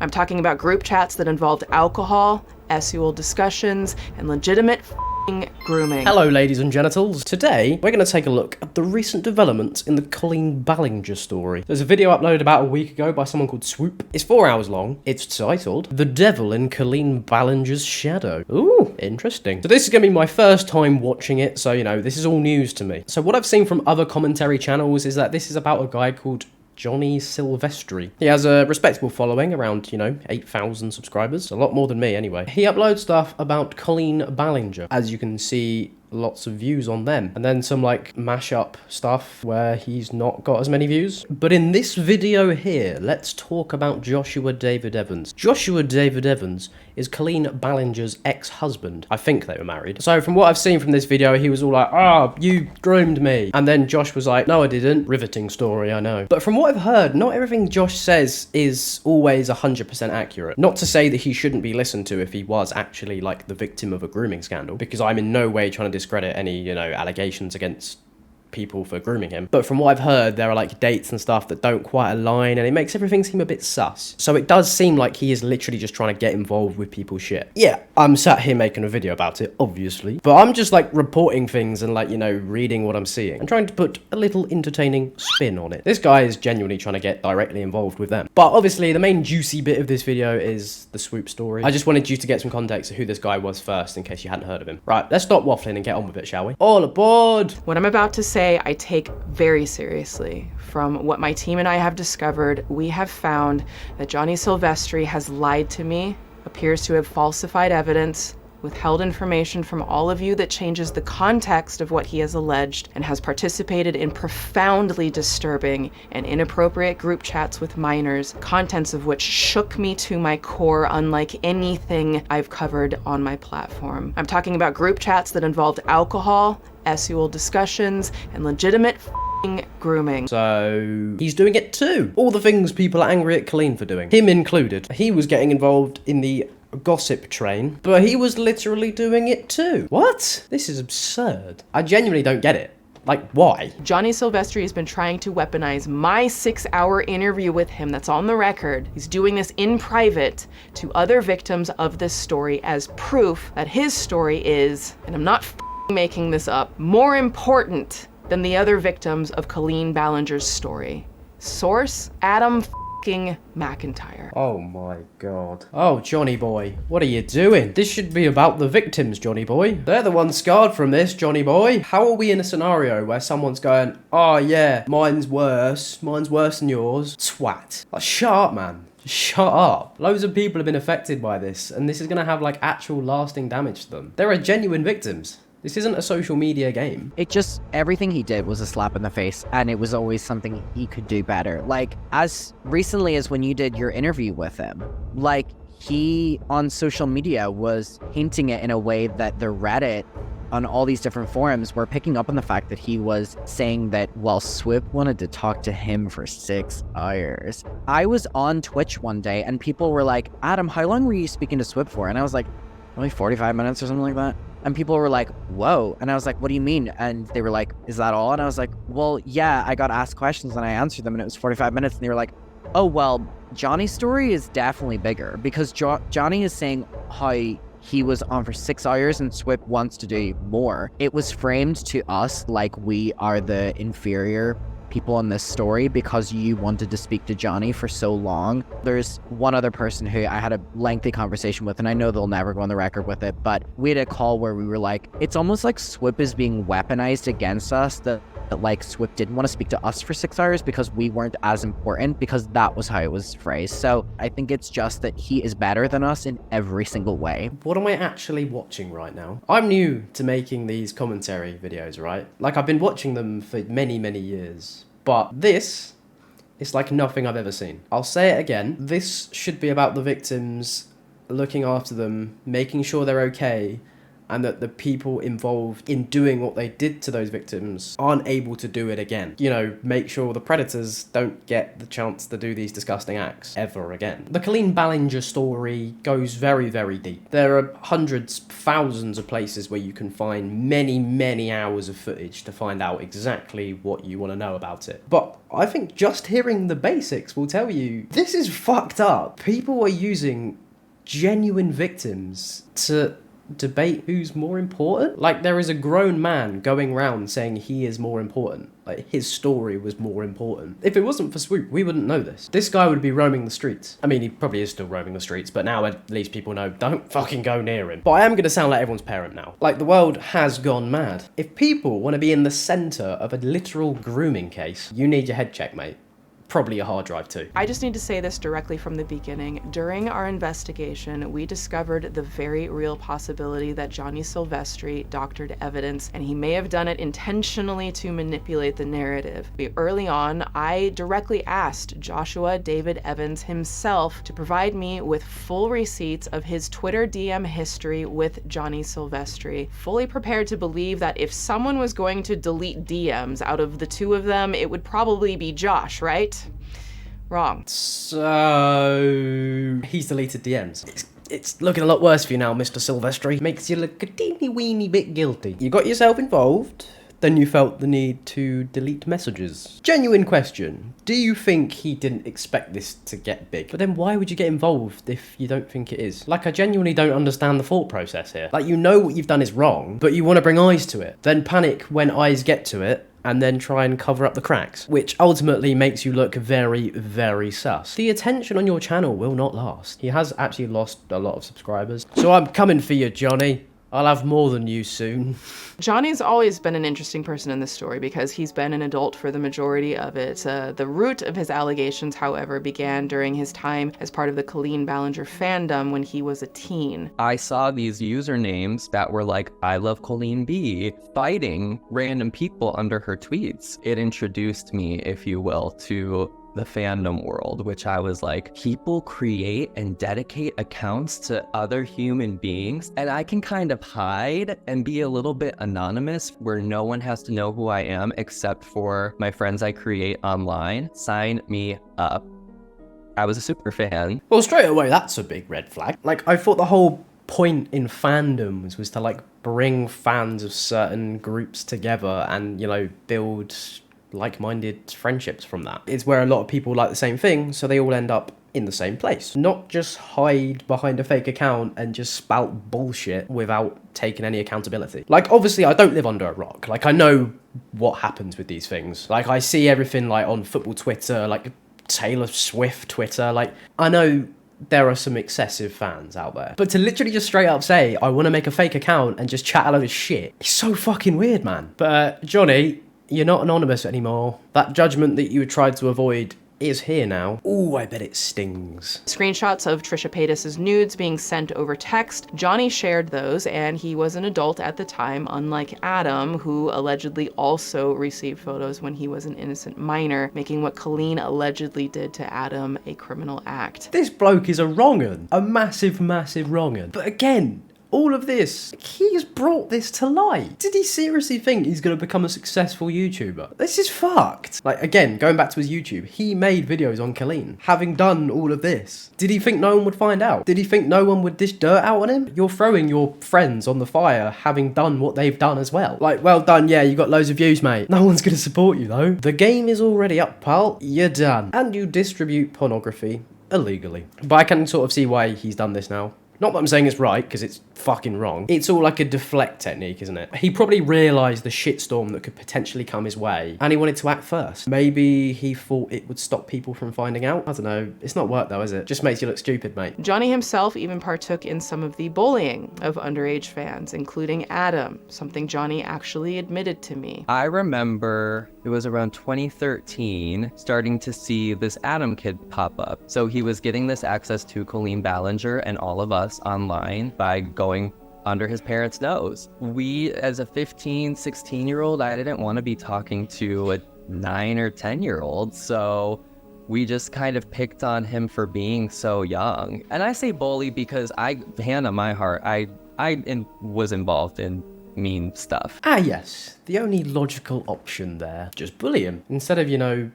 I'm talking about group chats that involved alcohol, SEL discussions, and legitimate grooming. Hello ladies and genitals. Today, we're going to take a look at the recent developments in the Colleen Ballinger story. There's a video uploaded about a week ago by someone called Swoop. It's 4 hours long. It's titled, The Devil in Colleen Ballinger's Shadow. Ooh, interesting. So this is going to be my first time watching it, so you know, this is all news to me. So what I've seen from other commentary channels is that this is about a guy called Johnny Silvestri. He has a respectable following, around, 8,000 subscribers. A lot more than me, anyway. He uploads stuff about Colleen Ballinger. As you can see, lots of views on them. And then some, mashup stuff where he's not got as many views. But in this video here, let's talk about Joshua David Evans. Joshua David Evans is Colleen Ballinger's ex-husband. I think they were married. So from what I've seen from this video, he was all like, "Ah, you groomed me." And then Josh was like, "No, I didn't." Riveting story, I know. But from what I've heard, not everything Josh says is always 100% accurate. Not to say that he shouldn't be listened to if he was actually, the victim of a grooming scandal, because I'm in no way trying to discredit any, allegations against people for grooming him. But from what I've heard, there are dates and stuff that don't quite align, and it makes everything seem a bit sus. So it does seem like he is literally just trying to get involved with people's shit. Yeah, I'm sat here making a video about it, obviously. But I'm just reporting things and reading what I'm seeing and trying to put a little entertaining spin on it. This guy is genuinely trying to get directly involved with them. But obviously the main juicy bit of this video is the Swoop story. I just wanted you to get some context of who this guy was first in case you hadn't heard of him. Right, let's stop waffling and get on with it, shall we? All aboard! What I'm about to say, I take very seriously. From what my team and I have discovered, we have found that Johnny Silvestri has lied to me, appears to have falsified evidence, withheld information from all of you that changes the context of what he has alleged, and has participated in profoundly disturbing and inappropriate group chats with minors, contents of which shook me to my core, unlike anything I've covered on my platform. I'm talking about group chats that involved alcohol, SEL discussions, and legitimate grooming. So he's doing it too. All the things people are angry at Colleen for doing, him included. He was getting involved in the gossip train, but he was literally doing it too. What? This is absurd. I genuinely don't get it. Why? Johnny Silvestri has been trying to weaponize my 6-hour interview with him that's on the record. He's doing this in private to other victims of this story as proof that his story is, and I'm not making this up, more important than the other victims of Colleen Ballinger's story. Source, Adam McIntyre. Oh my god. Oh, Johnny boy, what are you doing? This should be about the victims, Johnny boy. They're the ones scarred from this, Johnny boy. How are we in a scenario where someone's going, "Oh yeah, mine's worse than yours"? Twat. Shut up, man. Just shut up. Loads of people have been affected by this, and this is gonna have actual lasting damage to them. There are genuine victims. This isn't a social media game. Everything he did was a slap in the face, and it was always something he could do better. As recently as when you did your interview with him, he on social media was hinting it in a way that the Reddit on all these different forums were picking up on the fact that he was saying that, well, Swoop wanted to talk to him for 6 hours. I was on Twitch one day, and people were like, "Adam, how long were you speaking to Swoop for?" And I was like, "Only 45 minutes or something like that." And people were like, "Whoa." And I was like, "What do you mean?" And they were like, "Is that all?" And I was like, "Well, yeah, I got asked questions and I answered them and it was 45 minutes. And they were like, "Oh, well, Johnny's story is definitely bigger because Johnny is saying how he was on for 6 hours and Swip wants to do more." It was framed to us like we are the inferior people in this story because you wanted to speak to Johnny for so long. There's one other person who I had a lengthy conversation with, and I know they'll never go on the record with it, but we had a call where we were like, it's almost like Swip is being weaponized against us, that Swip didn't want to speak to us for 6 hours because we weren't as important, because that was how it was phrased. So I think it's just that he is better than us in every single way. What am I actually watching right now? I'm new to making these commentary videos, right? I've been watching them for many, many years. But this is nothing I've ever seen. I'll say it again. This should be about the victims, looking after them, making sure they're okay, and that the people involved in doing what they did to those victims aren't able to do it again. You know, make sure the predators don't get the chance to do these disgusting acts ever again. The Colleen Ballinger story goes very, very deep. There are hundreds, thousands of places where you can find many, many hours of footage to find out exactly what you want to know about it. But I think just hearing the basics will tell you this is fucked up. People are using genuine victims to debate who's more important. Like, there is a grown man going around saying he is more important. Like, his story was more important. If it wasn't for Swoop, we wouldn't know this. This guy would be roaming the streets. I mean, he probably is still roaming the streets, but now at least people know, don't fucking go near him. But I am going to sound like everyone's parent now. Like, the world has gone mad. If people want to be in the centre of a literal grooming case, you need your head checked, mate. Probably a hard drive too. I just need to say this directly from the beginning. During our investigation, we discovered the very real possibility that Johnny Silvestri doctored evidence, and he may have done it intentionally to manipulate the narrative. Early on, I directly asked Joshua David Evans himself to provide me with full receipts of his Twitter DM history with Johnny Silvestri, fully prepared to believe that if someone was going to delete DMs out of the two of them, it would probably be Josh, right? Wrong. So he's deleted DMs. It's looking a lot worse for you now, Mr. Silvestri. Makes you look a teeny weeny bit guilty. You got yourself involved, then you felt the need to delete messages. Genuine question. Do you think he didn't expect this to get big? But then why would you get involved if you don't think it is? Like, I genuinely don't understand the thought process here. Like, you know what you've done is wrong, but you want to bring eyes to it. Then panic when eyes get to it, and then try and cover up the cracks, which ultimately makes you look very, very sus. The attention on your channel will not last. He has actually lost a lot of subscribers. So I'm coming for you, Johnny. I'll have more than you soon. Johnny's always been an interesting person in this story because he's been an adult for the majority of it. The root of his allegations, however, began during his time as part of the Colleen Ballinger fandom when he was a teen. I saw these usernames that were like, I love Colleen B, fighting random people under her tweets. It introduced me, if you will, to the fandom world, which I was like, people create and dedicate accounts to other human beings, and I can kind of hide and be a little bit anonymous where no one has to know who I am except for my friends I create online. Sign me up. I was a super fan. Well, straight away, that's a big red flag. Like, I thought the whole point in fandoms was to, like, bring fans of certain groups together and, you know, build like-minded friendships from that. It's where a lot of people like the same thing, so they all end up in the same place. Not just hide behind a fake account and just spout bullshit without taking any accountability. Like, obviously, I don't live under a rock. Like, I know what happens with these things. Like, I see everything, like, on football Twitter, like, Taylor Swift Twitter. Like, I know there are some excessive fans out there. But to literally just straight up say, I want to make a fake account and just chat a load of shit, it's so fucking weird, man. But, Johnny, you're not anonymous anymore. That judgment that you had tried to avoid is here now. Ooh, I bet it stings. Screenshots of Trisha Paytas's nudes being sent over text. Johnny shared those, and he was an adult at the time, unlike Adam, who allegedly also received photos when he was an innocent minor, making what Colleen allegedly did to Adam a criminal act. This bloke is a wrong'un. A massive, massive wrong'un. But again, all of this, he's brought this to light. Did he seriously think he's going to become a successful YouTuber? This is fucked. Like, again, going back to his YouTube, he made videos on Colleen, having done all of this. Did he think no one would find out? Did he think no one would dish dirt out on him? You're throwing your friends on the fire, having done what they've done as well. Like, well done, yeah, you got loads of views, mate. No one's going to support you, though. The game is already up, pal. You're done. And you distribute pornography illegally. But I can sort of see why he's done this now. Not that I'm saying it's right, because it's fucking wrong. It's all like a deflect technique, isn't it? He probably realised the shitstorm that could potentially come his way, and he wanted to act first. Maybe he thought it would stop people from finding out. I don't know. It's not work though, is it? Just makes you look stupid, mate. Johnny himself even partook in some of the bullying of underage fans, including Adam, something Johnny actually admitted to me. I remember it was around 2013 starting to see this Adam kid pop up. So he was getting this access to Colleen Ballinger and all of us online by going under his parents' nose. We, as a 15, 16-year-old, I didn't want to be talking to a 9 or 10-year-old, so we just kind of picked on him for being so young. And I say bully because hand on my heart, I was involved in mean stuff. Ah, yes. The only logical option there. Just bully him. Instead of,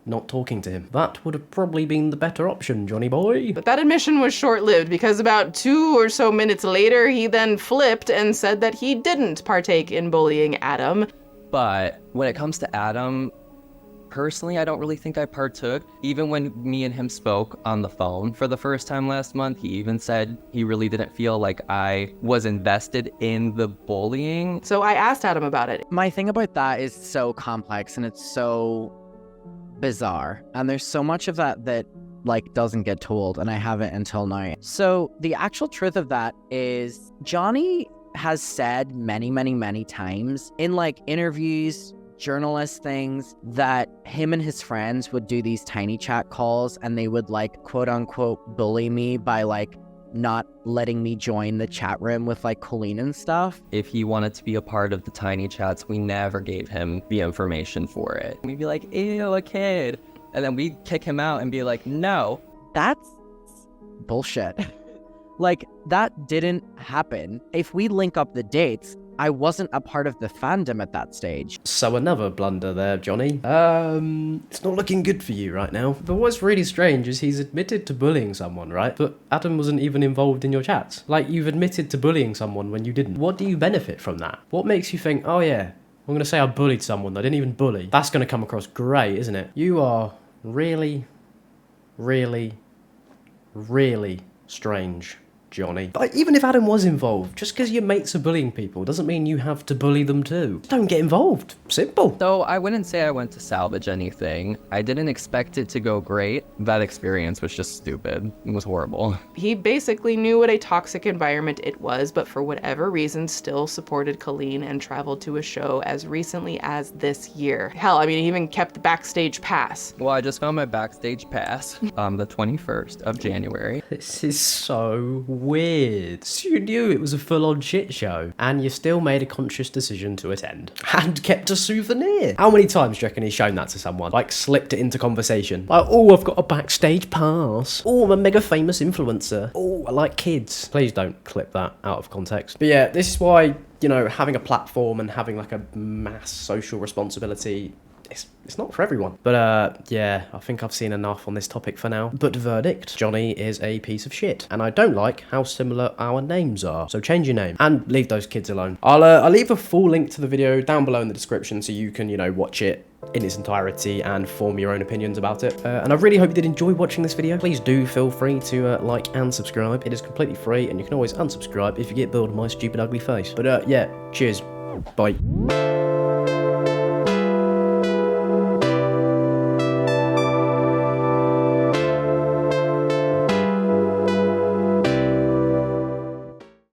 not talking to him. That would have probably been the better option, Johnny boy. But that admission was short-lived because about 2 or so minutes later, he then flipped and said that he didn't partake in bullying Adam. But when it comes to Adam, personally, I don't really think I partook. Even when me and him spoke on the phone for the first time last month, he even said he really didn't feel like I was invested in the bullying. So I asked Adam about it. My thing about that is so complex and it's so bizarre. And there's so much of that doesn't get told, and I haven't until now. So the actual truth of that is Johnny has said many, many, many times in interviews, journalist things, that him and his friends would do these tiny chat calls and they would quote unquote bully me by not letting me join the chat room with Colleen and stuff. If he wanted to be a part of the tiny chats, we never gave him the information for it. We'd be like, ew, a kid. And then we'd kick him out and be like, no. That's bullshit. That didn't happen. If we link up the dates, I wasn't a part of the fandom at that stage. So another blunder there, Johnny. It's not looking good for you right now. But what's really strange is he's admitted to bullying someone, right? But Adam wasn't even involved in your chats. You've admitted to bullying someone when you didn't. What do you benefit from that? What makes you think, oh yeah, I'm gonna say I bullied someone that I didn't even bully? That's gonna come across great, isn't it? You are really, really, really strange, Johnny. Even if Adam was involved, just because your mates are bullying people doesn't mean you have to bully them too. Don't get involved. Simple. So I wouldn't say I went to salvage anything. I didn't expect it to go great. That experience was just stupid. It was horrible. He basically knew what a toxic environment it was, but for whatever reason still supported Colleen and traveled to a show as recently as this year. Hell, he even kept the backstage pass. Well, I just found my backstage pass on the 21st of January. This is so weird. So you knew it was a full-on shit show, and you still made a conscious decision to attend. And kept a souvenir. How many times do you reckon he's shown that to someone? Slipped it into conversation. Oh, I've got a backstage pass. Oh, I'm a mega famous influencer. Oh, I like kids. Please don't clip that out of context. But yeah, this is why, having a platform and having a mass social responsibility, it's not for everyone. But yeah, I think I've seen enough on this topic for now. But verdict, Johnny is a piece of shit. And I don't like how similar our names are. So change your name and leave those kids alone. I'll leave a full link to the video down below in the description so you can, watch it in its entirety and form your own opinions about it. And I really hope you did enjoy watching this video. Please do feel free to like and subscribe. It is completely free and you can always unsubscribe if you get bored of my stupid ugly face. But yeah, cheers. Bye.